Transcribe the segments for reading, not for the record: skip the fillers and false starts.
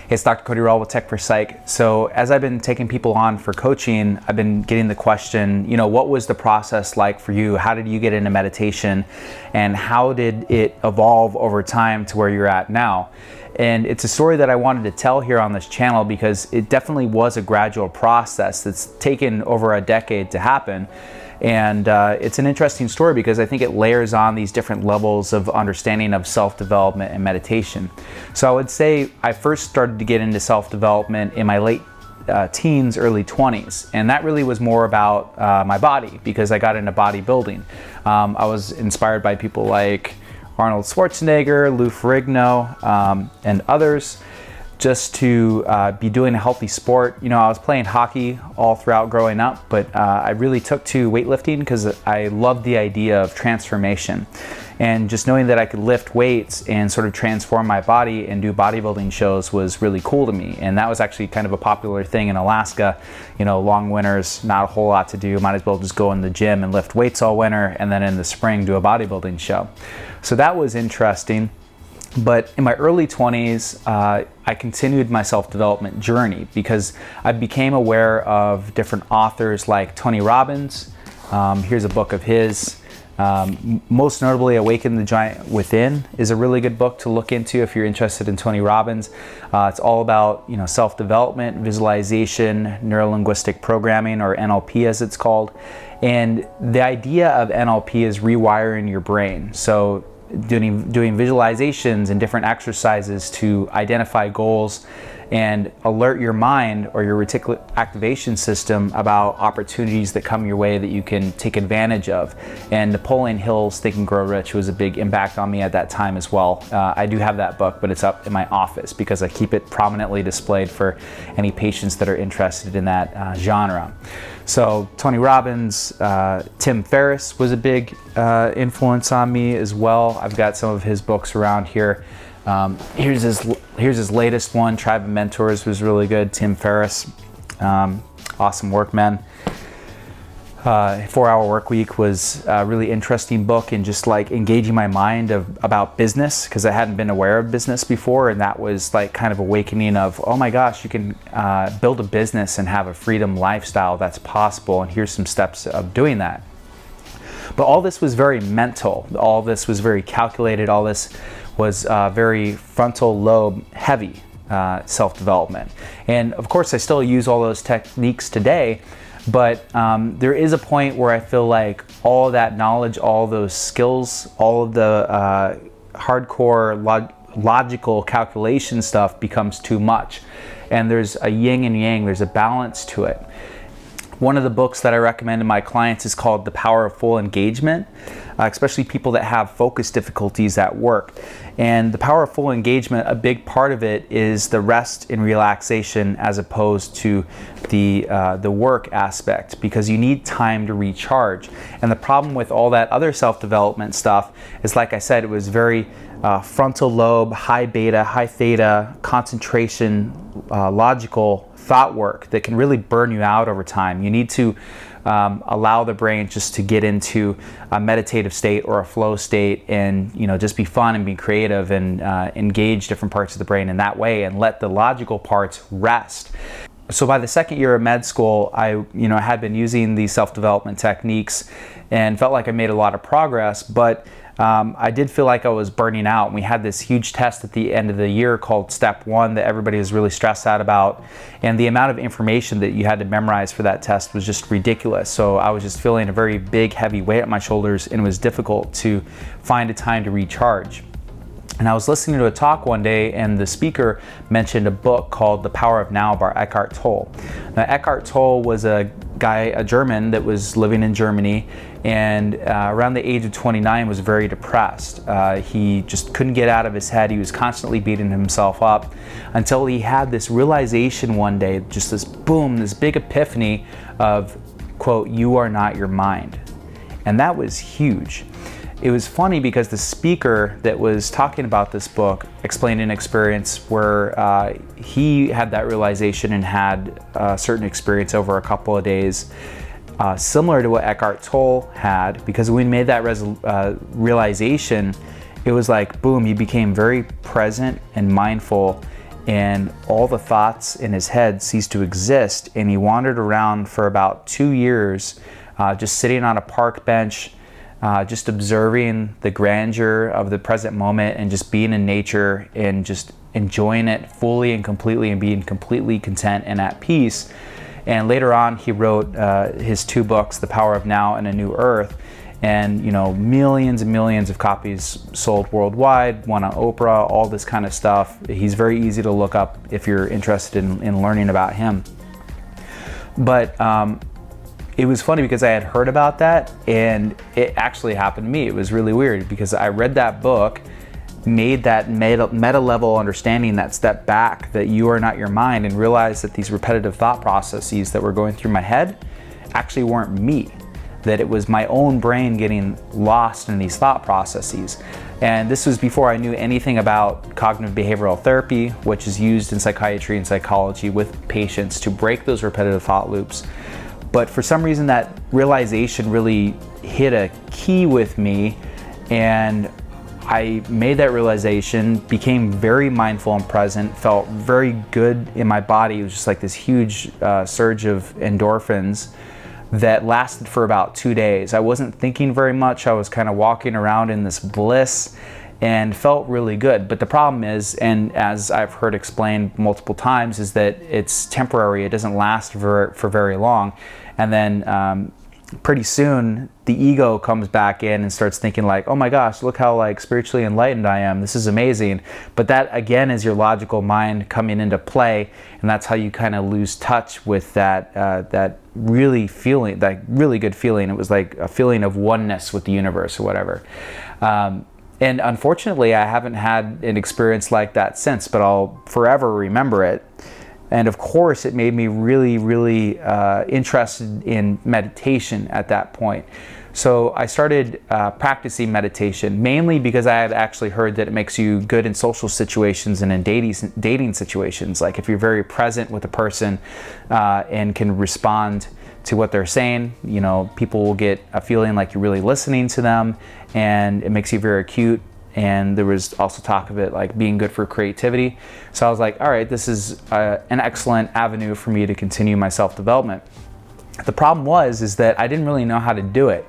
Hey, it's Dr. Cody Rall with Techforpsych. So as I've been taking people on for coaching, I've been getting the question, what was the process like for you? How did you get into meditation? And how did it evolve over time to where you're at now? And it's a story that I wanted to tell here on this channel because it definitely was a gradual process that's taken over a decade to happen. And it's an interesting story because I think it layers on these different levels of understanding of self-development and meditation. So I would say I first started to get into self-development in my late teens, early 20s. And that really was more about my body because I got into bodybuilding. I was inspired by people like Arnold Schwarzenegger, Lou Ferrigno, and others, just to be doing a healthy sport. I was playing hockey all throughout growing up, but I really took to weightlifting because I loved the idea of transformation. And just knowing that I could lift weights and sort of transform my body and do bodybuilding shows was really cool to me. And that was actually kind of a popular thing in Alaska. Long winters, not a whole lot to do. Might as well just go in the gym and lift weights all winter, and then in the spring do a bodybuilding show. So that was interesting. But in my early 20s, I continued my self-development journey because I became aware of different authors like Tony Robbins. Here's a book of his. Most notably, Awaken the Giant Within is a really good book to look into if you're interested in Tony Robbins. It's all about self-development, visualization, neuro-linguistic programming, or NLP as it's called. And the idea of NLP is rewiring your brain. So doing visualizations and different exercises to identify goals and alert your mind or your reticular activation system about opportunities that come your way that you can take advantage of. And Napoleon Hill's Think and Grow Rich was a big impact on me at that time as well. I do have that book, but it's up in my office because I keep it prominently displayed for any patients that are interested in that genre. So Tony Robbins, Tim Ferriss was a big influence on me as well. I've got some of his books around here. Here's his latest one, Tribe of Mentors, was really good. Tim Ferriss, awesome work, man. 4 Hour Work Week was a really interesting book and just like engaging my mind about business because I hadn't been aware of business before, and that was like kind of awakening of, oh my gosh, you can build a business and have a freedom lifestyle that's possible, and here's some steps of doing that. But all this was very mental. All this was very calculated. All this was very frontal lobe heavy self-development. And of course, I still use all those techniques today, but there is a point where I feel like all that knowledge, all those skills, all of the hardcore logical calculation stuff becomes too much. And there's a yin and yang, there's a balance to it. One of the books that I recommend to my clients is called The Power of Full Engagement, especially people that have focus difficulties at work. And The Power of Full Engagement, a big part of it is the rest and relaxation as opposed to the work aspect, because you need time to recharge. And the problem with all that other self-development stuff is, like I said, it was very frontal lobe, high beta, high theta, concentration, logical thought work that can really burn you out over time. You need to allow the brain just to get into a meditative state or a flow state and just be fun and be creative and engage different parts of the brain in that way and let the logical parts rest. So by the second year of med school, I had been using these self-development techniques and felt like I made a lot of progress, but I did feel like I was burning out. And we had this huge test at the end of the year called Step 1 that everybody was really stressed out about. And the amount of information that you had to memorize for that test was just ridiculous. So I was just feeling a very big, heavy weight on my shoulders, and it was difficult to find a time to recharge. And I was listening to a talk one day, and the speaker mentioned a book called The Power of Now by Eckhart Tolle. Now, Eckhart Tolle was a German that was living in Germany, and around the age of 29 was very depressed. He just couldn't get out of his head. He was constantly beating himself up until he had this realization one day, just this boom, this big epiphany of, quote, "You are not your mind." And that was huge. It was funny because the speaker that was talking about this book explained an experience where he had that realization and had a certain experience over a couple of days, similar to what Eckhart Tolle had, because when we made that realization, it was like, boom, you became very present and mindful and all the thoughts in his head ceased to exist. And he wandered around for about 2 years, just sitting on a park bench, just observing the grandeur of the present moment and just being in nature and just enjoying it fully and completely and being completely content and at peace. And later on, he wrote his 2 books, The Power of Now and A New Earth. And, you know, millions and millions of copies sold worldwide, one on Oprah, all this kind of stuff. He's very easy to look up if you're interested in learning about him. But it was funny because I had heard about that, and it actually happened to me. It was really weird because I read that book, made that meta level understanding, that step back, that you are not your mind, and realized that these repetitive thought processes that were going through my head actually weren't me. That it was my own brain getting lost in these thought processes. And this was before I knew anything about cognitive behavioral therapy, which is used in psychiatry and psychology with patients to break those repetitive thought loops. But for some reason, that realization really hit a key with me, and I made that realization, became very mindful and present, felt very good in my body. It was just like this huge surge of endorphins that lasted for about 2 days. I wasn't thinking very much. I was kind of walking around in this bliss and felt really good. But the problem is, and as I've heard explained multiple times, is that it's temporary. It doesn't last for very long. And then pretty soon the ego comes back in and starts thinking like, oh my gosh, look how like spiritually enlightened I am. This is amazing. But that again is your logical mind coming into play, and that's how you kind of lose touch with that really feeling, that really good feeling. It was like a feeling of oneness with the universe or whatever. And unfortunately, I haven't had an experience like that since, but I'll forever remember it. And of course, it made me really, really interested in meditation at that point. So I started practicing meditation, mainly because I had actually heard that it makes you good in social situations and in dating situations. Like if you're very present with a person and can respond to what they're saying, you know, people will get a feeling like you're really listening to them, and it makes you very acute. And there was also talk of it like being good for creativity. So I was like, all right, this is an excellent avenue for me to continue my self-development. The problem is that I didn't really know how to do it.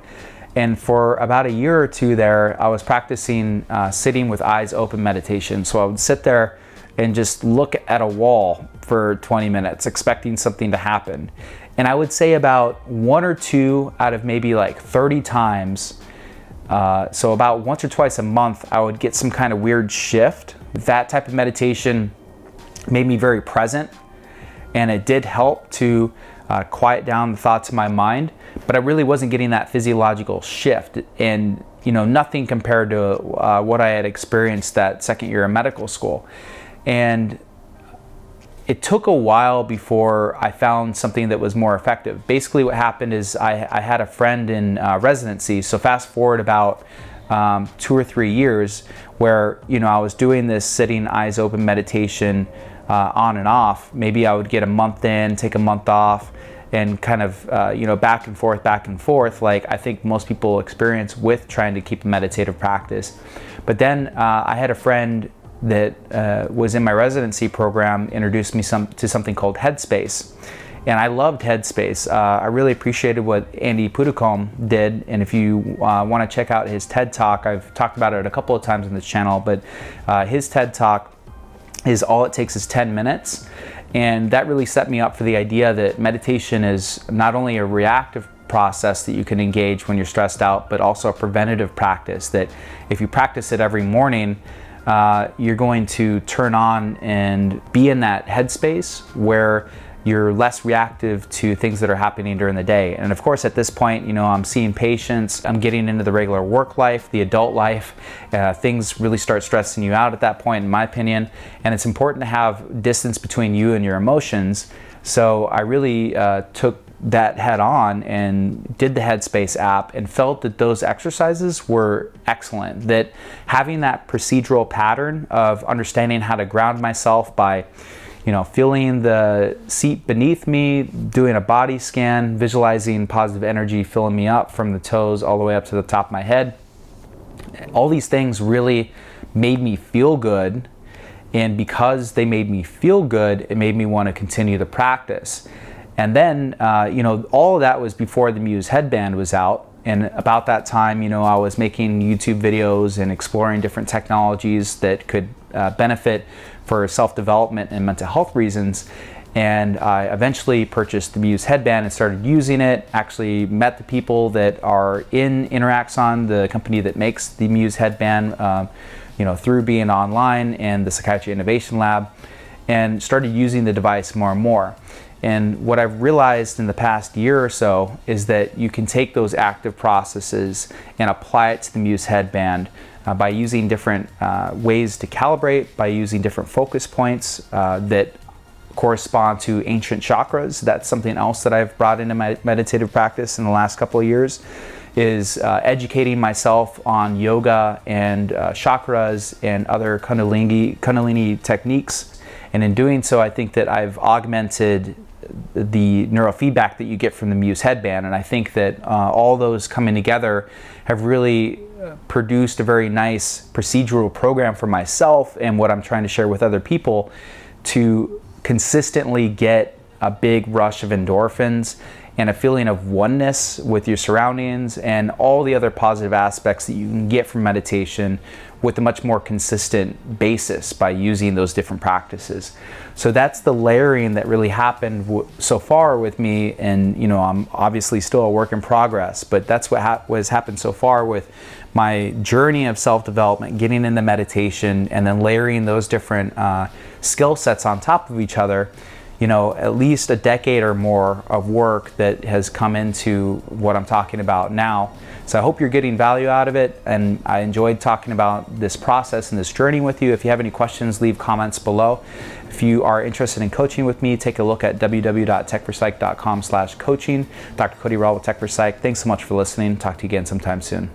And for about a year or two there, I was practicing sitting with eyes open meditation. So I would sit there and just look at a wall for 20 minutes, expecting something to happen. And I would say about 1 or 2 out of maybe like 30 times, so about once or twice a month, I would get some kind of weird shift. That type of meditation made me very present, and it did help to quiet down the thoughts in my mind, but I really wasn't getting that physiological shift, and you know, nothing compared to what I had experienced that second year of medical school. And it took a while before I found something that was more effective. Basically what happened is I had a friend in residency, so fast forward about 2 or 3 years, where you know, I was doing this sitting eyes open meditation on and off. Maybe I would get a month in, take a month off, and kind of you know, back and forth, like I think most people experience with trying to keep a meditative practice. But then I had a friend that was in my residency program introduced me to something called Headspace, and I loved Headspace. I really appreciated what Andy Puddicombe did, and if you want to check out his TED Talk, I've talked about it a couple of times on this channel, but his TED Talk is All It Takes Is 10 Minutes, and that really set me up for the idea that meditation is not only a reactive process that you can engage when you're stressed out, but also a preventative practice that if you practice it every morning, you're going to turn on and be in that headspace where you're less reactive to things that are happening during the day. And of course, at this point, you know, I'm seeing patients, I'm getting into the regular work life, the adult life. Things really start stressing you out at that point, in my opinion. And it's important to have distance between you and your emotions. So I really took that head on and did the Headspace app and felt that those exercises were excellent. That having that procedural pattern of understanding how to ground myself by, you know, feeling the seat beneath me, doing a body scan, visualizing positive energy filling me up from the toes all the way up to the top of my head. All these things really made me feel good. And because they made me feel good, it made me want to continue the practice. And then, all of that was before the Muse headband was out. And about that time, I was making YouTube videos and exploring different technologies that could benefit for self-development and mental health reasons. And I eventually purchased the Muse headband and started using it. Actually met the people that are in Interaxon, the company that makes the Muse headband, through being online and the Psychiatry Innovation Lab, and started using the device more and more. And what I've realized in the past year or so is that you can take those active processes and apply it to the Muse headband by using different ways to calibrate, by using different focus points that correspond to ancient chakras. That's something else that I've brought into my meditative practice in the last couple of years, is educating myself on yoga and chakras and other Kundalini techniques. And in doing so, I think that I've augmented the neurofeedback that you get from the Muse headband. And I think that all those coming together have really produced a very nice procedural program for myself and what I'm trying to share with other people to consistently get a big rush of endorphins and a feeling of oneness with your surroundings and all the other positive aspects that you can get from meditation with a much more consistent basis by using those different practices. So that's the layering that really happened so far with me, and I'm obviously still a work in progress, but that's what has happened so far with my journey of self-development, getting into meditation, and then layering those different skill sets on top of each other. At least a decade or more of work that has come into what I'm talking about now. So I hope you're getting value out of it, and I enjoyed talking about this process and this journey with you. If you have any questions, leave comments below. If you are interested in coaching with me, take a look at www.techforpsych.com/coaching. Dr. Cody Rall with Techforpsych. Thanks so much for listening. Talk to you again sometime soon.